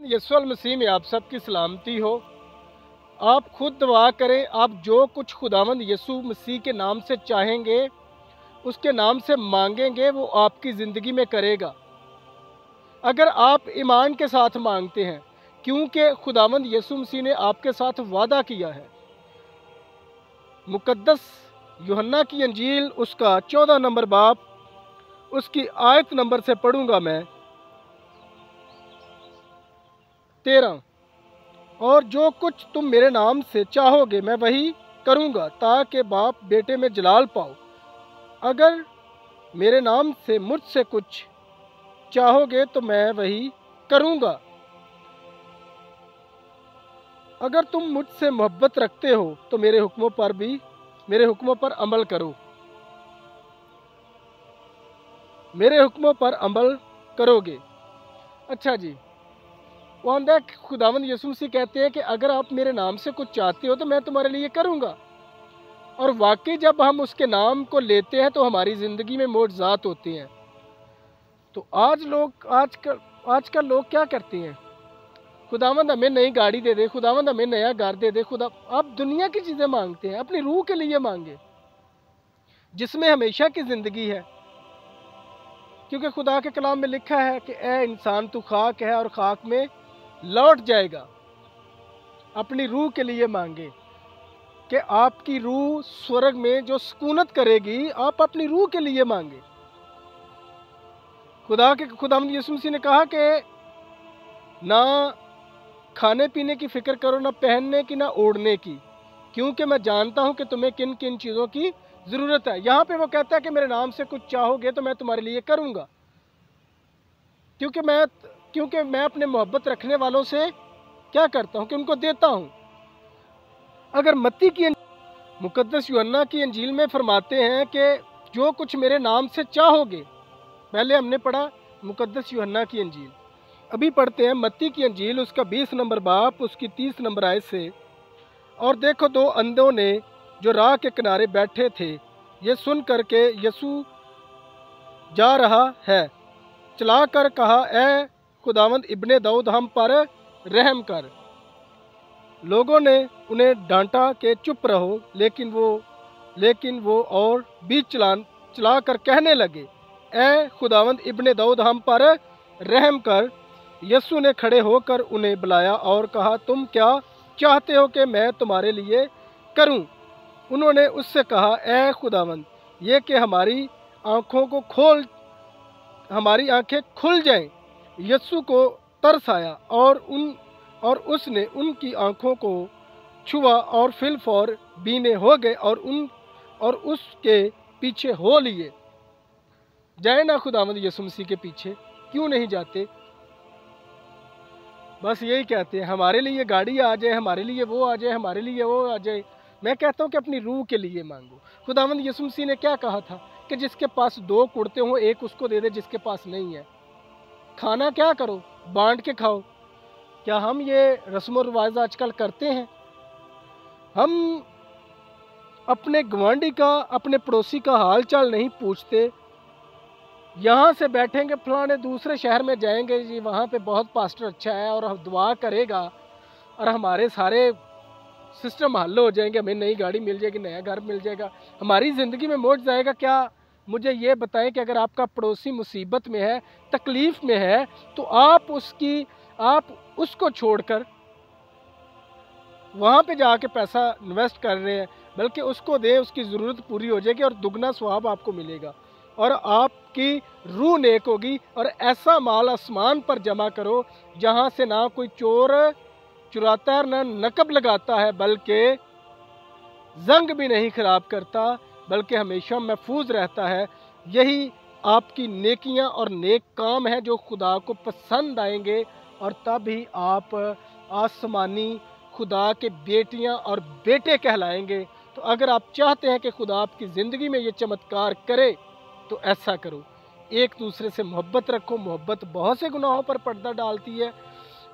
यीशु मसीह में आप सबकी सलामती हो। आप खुद दुआ करें, आप जो कुछ खुदावंद यीशु मसीह के नाम से चाहेंगे, उसके नाम से मांगेंगे, वो आपकी ज़िंदगी में करेगा। अगर आप ईमान के साथ मांगते हैं, क्योंकि खुदावंद यीशु मसीह ने आपके साथ वादा किया है। मुकद्दस यूहन्ना की अंजील उसका 14 नंबर बाब, उसकी आयत नंबर से पढ़ूंगा मैं 13। और जो कुछ तुम मेरे नाम से चाहोगे मैं वही करूंगा, ताकि बाप बेटे में जलाल पाओ। अगर मेरे नाम से मुझसे कुछ चाहोगे तो मैं वही करूंगा। अगर तुम मुझसे मोहब्बत रखते हो तो मेरे हुक्मों पर अमल करो। मेरे हुक्मों पर अमल करोगे। अच्छा जी, वहाँ खुदावंद यीशु मसीह कहते हैं कि अगर आप मेरे नाम से कुछ चाहते हो तो मैं तुम्हारे लिए करूँगा। और वाकई जब हम उसके नाम को लेते हैं तो हमारी ज़िंदगी में मोज़ात होते हैं। तो आजकल लोग क्या करते हैं, खुदावंद हमें नई गाड़ी दे दे, खुदावंद हमें नया घर दे दे। आप दुनिया की चीज़ें मांगते हैं, अपनी रूह के लिए मांगे जिसमें हमेशा की ज़िंदगी है। क्योंकि खुदा के कलाम में लिखा है कि ए इंसान तू खाक है और खाक में लौट जाएगा। अपनी रूह के लिए मांगे कि आपकी रूह स्वर्ग में जो सुकूनत करेगी, आप अपनी रूह के लिए मांगे। खुदावंद यीशु मसीह ने कहा कि ना खाने पीने की फिक्र करो, ना पहनने की, ना ओढ़ने की, क्योंकि मैं जानता हूं कि तुम्हें किन किन चीज़ों की ज़रूरत है। यहाँ पे वो कहता है कि मेरे नाम से कुछ चाहोगे तो मैं तुम्हारे लिए करूँगा। क्योंकि मैं अपने मोहब्बत रखने वालों से क्या करता हूँ कि उनको देता हूँ। अगर मत्ती की मुकद्दस यूहन्ना की अंजील में फरमाते हैं कि जो कुछ मेरे नाम से चाहोगे, पहले हमने पढ़ा मुकद्दस यूहन्ना की अंजील, अभी पढ़ते हैं मत्ती की अंजील उसका 20 नंबर बाप, उसकी 30 नंबर आयत से। और देखो, 2 अंधों ने जो राह के किनारे बैठे थे, ये सुन कर के यीशु जा रहा है, चला कर कहा, ए खुदावंद इब्ने दाऊद हम पर रहम कर। लोगों ने उन्हें डांटा कि चुप रहो, लेकिन वो और बीच चला कर कहने लगे, ए खुदावंद इब्ने दाऊद हम पर रहम कर। यीशु ने खड़े होकर उन्हें बुलाया और कहा, तुम क्या चाहते हो कि मैं तुम्हारे लिए करूं? उन्होंने उससे कहा, ए खुदावंद, ये कि हमारी आंखें खुल जाएं। यीशु को तरस आया और उसने उनकी आंखों को छुआ और फिलफौर बीने हो गए और उसके पीछे हो लिए। जाए ना खुदावंद यीशु मसीह के पीछे, क्यों नहीं जाते? बस यही कहते हैं, हमारे लिए गाड़ी आ जाए, हमारे लिए वो आ जाए, हमारे लिए वो आ जाए। मैं कहता हूँ कि अपनी रूह के लिए मांगो। खुदावंद यीशु मसीह ने क्या कहा था कि जिसके पास 2 कुर्ते हों, एक उसको दे दे जिसके पास नहीं है। खाना क्या करो, बांट के खाओ। क्या हम ये रस्म और रिवाज आजकल करते हैं? हम अपने गवांडी का, अपने पड़ोसी का हाल चाल नहीं पूछते। यहाँ से बैठेंगे, फलाने दूसरे शहर में जाएंगे जी, वहाँ पे बहुत पास्टर अच्छा है और दुआ करेगा और हमारे सारे सिस्टम हल हो जाएंगे, हमें नई गाड़ी मिल जाएगी, नया घर मिल जाएगा, हमारी ज़िंदगी में मोड़ जाएगा। क्या मुझे ये बताएं कि अगर आपका पड़ोसी मुसीबत में है, तकलीफ़ में है, तो आप उसको छोड़कर वहाँ पे जाके पैसा इन्वेस्ट कर रहे हैं, बल्कि उसको दें, उसकी ज़रूरत पूरी हो जाएगी और दुगना सवाब आपको मिलेगा और आपकी रूह नेक होगी। और ऐसा माल आसमान पर जमा करो जहाँ से ना कोई चोर चुराता है, ना नकब लगाता है, बल्कि जंग भी नहीं खराब करता, बल्कि हमेशा महफूज रहता है। यही आपकी नेकियां और नेक काम हैं जो खुदा को पसंद आएंगे, और तब ही आप आसमानी खुदा के बेटियां और बेटे कहलाएंगे। तो अगर आप चाहते हैं कि खुदा आपकी ज़िंदगी में ये चमत्कार करे, तो ऐसा करो, एक दूसरे से मोहब्बत रखो। मोहब्बत बहुत से गुनाहों पर पर्दा डालती है।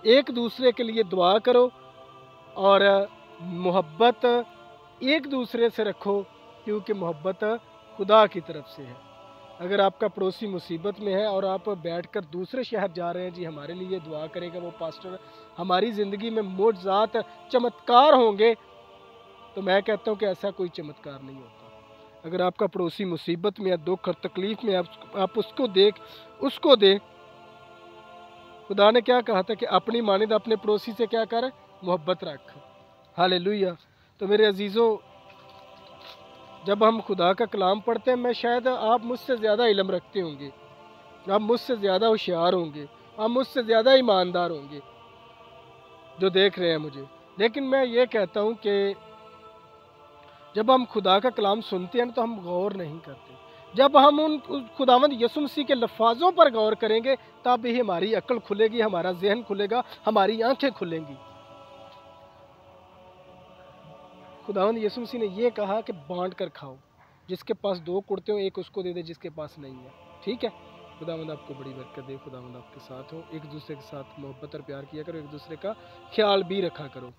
एक दूसरे के लिए दुआ करो और मोहब्बत एक दूसरे से रखो, क्योंकि मोहब्बत खुदा की तरफ से है। اگر آپ کا پڑوسی مصیبت میں ہے اور آپ بیٹھ کر دوسرے شہر جا رہے ہیں جی ہمارے لیے دعا کرے گا وہ پاسٹر، ہماری زندگی میں معجزات چمتکار ہوں گے، تو میں کہتا ہوں کہ ایسا کوئی چمتکار نہیں ہوتا۔ اگر آپ کا پڑوسی مصیبت میں ہے، دکھ اور تکلیف میں، آپ اس کو دیں۔ خدا نے کیا کہا تھا کہ اپنی مانند اپنے پڑوسی سے کیا کر، محبت رکھ۔ ہالیلویہ۔ تو میرے عزیزو، جب ہم خدا کا کلام پڑھتے ہیں، میں شاید آپ مجھ سے زیادہ علم رکھتے ہوں گے، آپ مجھ سے زیادہ ہوشیار ہوں گے، آپ مجھ سے زیادہ ایماندار ہوں گے جو دیکھ رہے ہیں مجھے، لیکن میں یہ کہتا ہوں کہ جب ہم خدا کا کلام سنتے ہیں تو ہم غور نہیں کرتے۔ جب ہم ان خداوند یسوع مسیح کے لفظوں پر غور کریں گے تب ہی ہماری عقل کھلے گی، ہمارا ذہن کھلے گا، ہماری آنکھیں کھلیں گی۔ خداوند یسوع مسیح نے یہ کہا کہ بانٹ کر کھاؤ، جس کے پاس 2 کرتے ہو ایک اس کو دے دے جس کے پاس نہیں ہے، ٹھیک ہے؟ خداوند آپ کو بڑی برکت دے، خداوند آپ کے ساتھ ہو، ایک دوسرے کے ساتھ محبت اور پیار کیا کرو، ایک دوسرے کا خیال بھی رکھا کرو۔